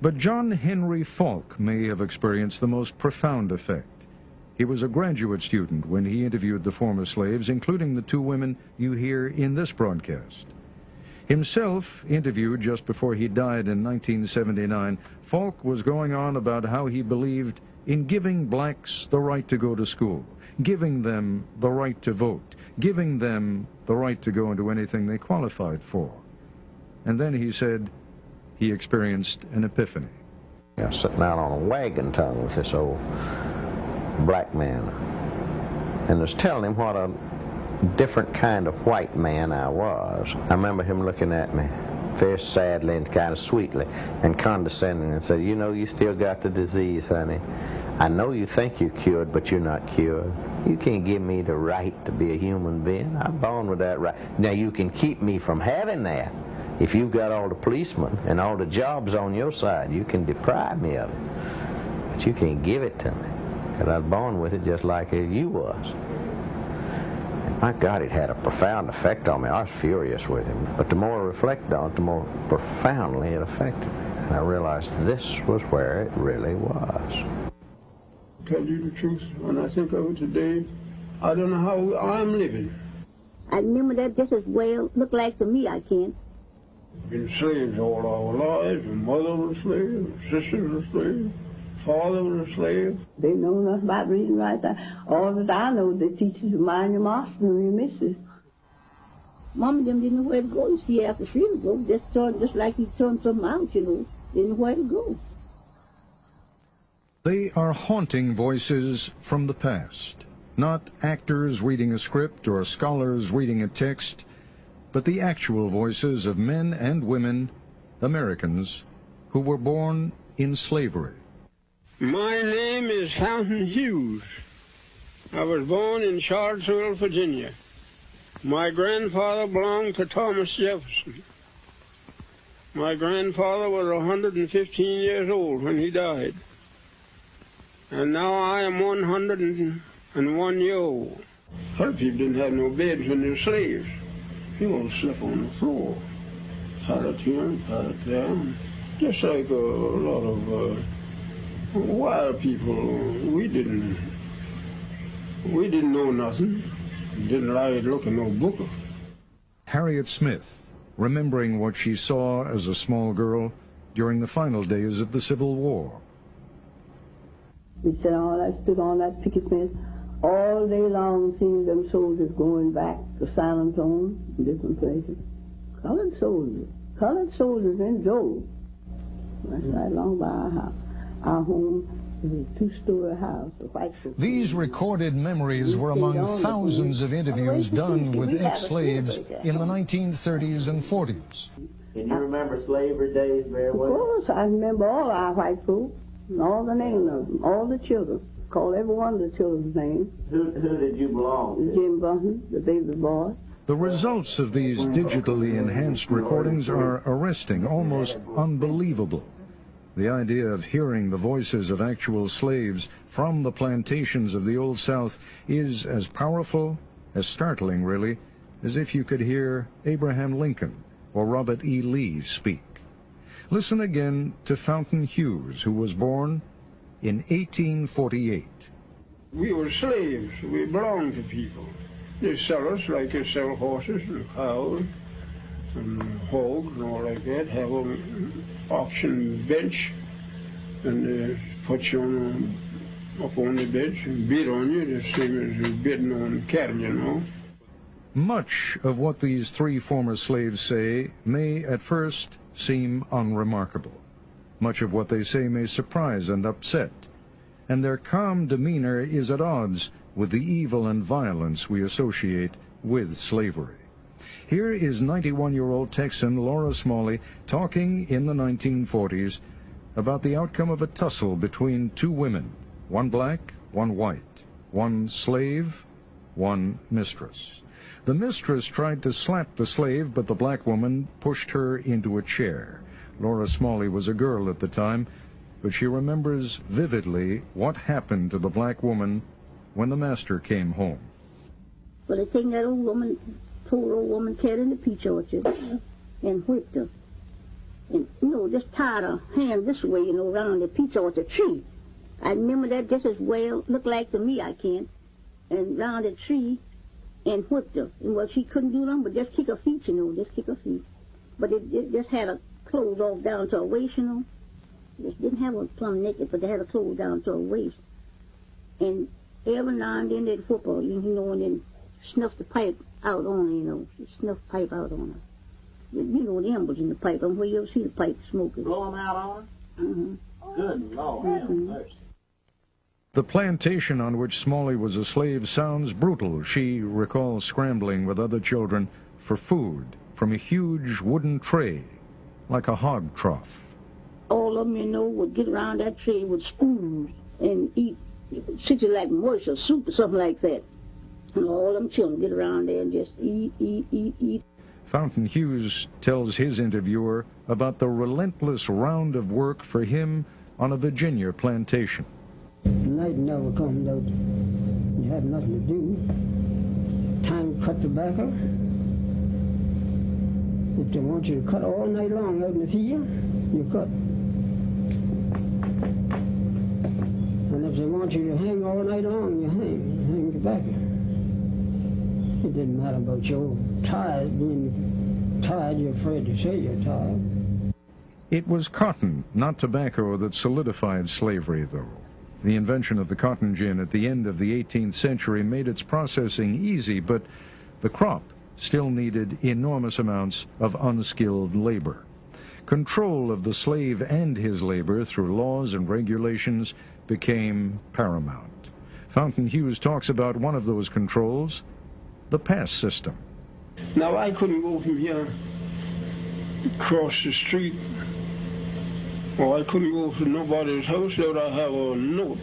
But John Henry Falk may have experienced the most profound effect. He was a graduate student when he interviewed the former slaves, including the two women you hear in this broadcast. Himself interviewed just before he died in 1979, Falk was going on about how he believed in giving blacks the right to go to school, giving them the right to vote, giving them the right to go into anything they qualified for. And then he said he experienced an epiphany. I was sitting out on a wagon tongue with this old black man, and was telling him what a different kind of white man I was. I remember him looking at me very sadly and kind of sweetly and condescending and said, "You know, you still got the disease, honey. I know you think you're cured, but you're not cured. You can't give me the right to be a human being. I'm born with that right. Now, you can keep me from having that. If you've got all the policemen and all the jobs on your side, you can deprive me of it. But you can't give it to me, because I was born with it just like you was." And my God, it had a profound effect on me. I was furious with him. But the more I reflected on it, the more profoundly it affected me. And I realized this was where it really was. Tell you the truth, when I think of it today, I don't know how I'm living. I remember that just as well. Look like to me, I can. Been slaves all our lives. My mother was a slave, my sister was a slave, father was a slave. They know nothing about reading right. All that I know, they teach you to mind your master and your missus. Mom and them didn't know where to go. You see, after she would go, just like he turned something out, you know. Didn't know where to go. They are haunting voices from the past, not actors reading a script or scholars reading a text, but the actual voices of men and women, Americans, who were born in slavery. My name is Fountain Hughes. I was born in Charlottesville, Virginia. My grandfather belonged to Thomas Jefferson. My grandfather was 115 years old when he died. And now I am 101 years old. Other people didn't have no beds when they were slaves. You all slept on the floor. Pallet here, pallet there. Just like a lot of wild people. We didn't know nothing. Didn't like to look at no book. Harriet Smith, remembering what she saw as a small girl during the final days of the Civil War. We stood on that picket fence all day long, seeing them soldiers going back to San Antonio and different places. Colored soldiers in droves. That's right along by our house. Our home is a two-story house. These recorded memories were among thousands of interviews done with ex-slaves in the 1930s and 40s. Can you remember slavery days very well? Of course, I remember all our white folks. And all the names of them, all the children. Call every one of the children's names. Who did you belong to? Jim Bunton, the baby boy. The results of these digitally enhanced recordings are arresting, almost unbelievable. The idea of hearing the voices of actual slaves from the plantations of the Old South is as powerful, as startling really, as if you could hear Abraham Lincoln or Robert E. Lee speak. Listen again to Fountain Hughes, who was born in 1848. We were slaves. We belonged to people. They sell us like they sell horses and cows and hogs and all like that. Have an auction bench, and they put you up on the bench and bid on you, the same as you're bidding on cattle, you know. Much of what these three former slaves say may at first seem unremarkable. Much of what they say may surprise and upset, and their calm demeanor is at odds with the evil and violence we associate with slavery. Here is 91-year-old Texan Laura Smalley talking in the 1940s about the outcome of a tussle between two women, one black, one white, one slave, one mistress. The mistress tried to slap the slave, but the black woman pushed her into a chair. Laura Smalley was a girl at the time, but she remembers vividly what happened to the black woman when the master came home. Well, they taken that poor old woman, cat in the peach orchard and whipped her. and, just tied a hand this way, around the peach orchard tree. I remember that just as well, looked like to me, I can, and round the tree, and whipped her. And well, she couldn't do nothing but just kick her feet, just kick her feet. But it just had her clothes off down to her waist, Just didn't have her plumb naked, but they had her clothes down to her waist. And every now and then they'd whip her, and then snuff the pipe out on her, snuff the pipe out on her. The embers in the pipe, where you ever see the pipe smoking. Blow them out on her? Mm-hmm. Good Lord. Mm-hmm. The plantation on which Smalley was a slave sounds brutal. She recalls scrambling with other children for food from a huge wooden tray, like a hog trough. All of them, would get around that tray with spoons and eat, such like mush or soup or something like that. And all them children get around there and just eat. Fountain Hughes tells his interviewer about the relentless round of work for him on a Virginia plantation. Night never comes out. You have nothing to do. Time to cut tobacco. If they want you to cut all night long out in the field, you cut. And if they want you to hang all night long, you hang tobacco. It didn't matter about your tired, being tired, you're afraid to say you're tired. It was cotton, not tobacco, that solidified slavery, though. The invention of the cotton gin at the end of the 18th century made its processing easy, but the crop still needed enormous amounts of unskilled labor. Control of the slave and his labor through laws and regulations became paramount. Fountain Hughes talks about one of those controls, the pass system. Now, I couldn't go from here across the street, or I couldn't go to nobody's house without I have a note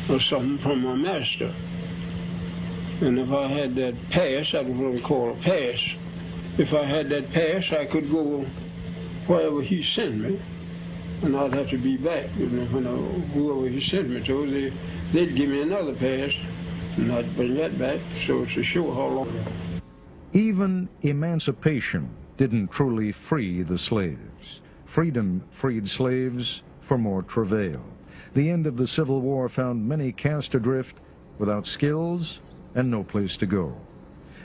or something from my master. And if I had that pass, that was what we call a pass. If I had that pass, I could go wherever he sent me, and I'd have to be back. Whoever he sent me to, they'd give me another pass, and I'd bring that back, so it's to show how long. Even emancipation didn't truly free the slaves. Freedom freed slaves for more travail. The end of the Civil War found many cast adrift without skills and no place to go.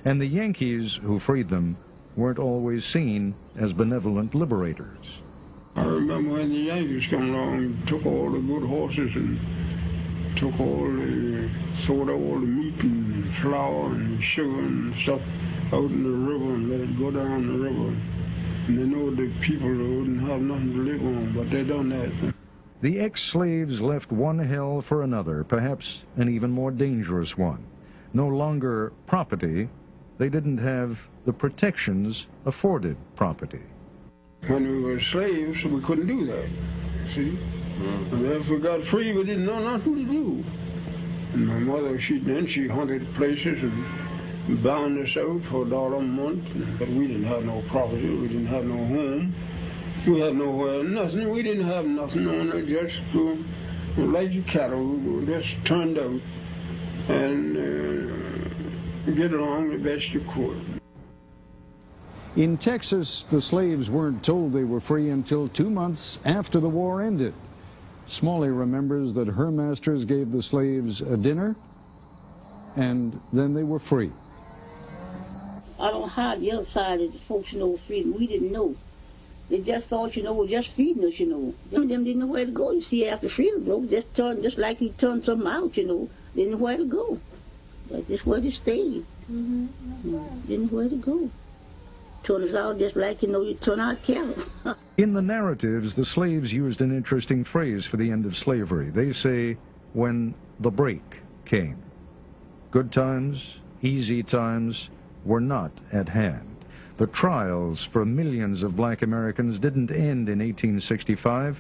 And the Yankees who freed them weren't always seen as benevolent liberators. I remember when the Yankees come along and took all the good horses and took sold all the meat and flour and sugar and stuff out in the river and let it go down the river. And they know the people wouldn't have nothing to live on, but they done that. The ex-slaves left one hell for another, perhaps an even more dangerous one. No longer property, they didn't have the protections afforded property. When we were slaves, we couldn't do that, see? And if we got free, we didn't know nothing to do. And my mother, she hunted places and bound us out for $1 a month. But we didn't have no property, we didn't have no home. We had nowhere, nothing. We didn't have nothing on it, just like the cattle, we just turned out and get along the best you could. In Texas, the slaves weren't told they were free until 2 months after the war ended. Smalley remembers that her masters gave the slaves a dinner, and then they were free. I don't know how the other side of the folks know freedom. We didn't know. They just thought, we're just feeding us, Them didn't know where to go. You see, after freedom broke, just like he turned something out, didn't know where to go. That's just where they stayed. Didn't know where to go. Turn us out just like, you turn out cattle. In the narratives, the slaves used an interesting phrase for the end of slavery. They say, when the break came. Good times, easy times were not at hand. The trials for millions of black Americans didn't end in 1865.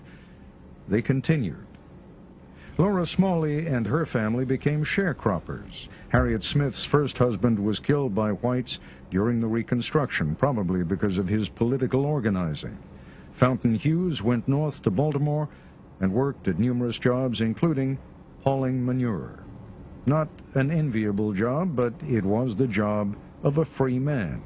They continued. Laura Smalley and her family became sharecroppers. Harriet Smith's first husband was killed by whites during the Reconstruction, probably because of his political organizing. Fountain Hughes went north to Baltimore and worked at numerous jobs, including hauling manure. Not an enviable job, but it was the job of a free man.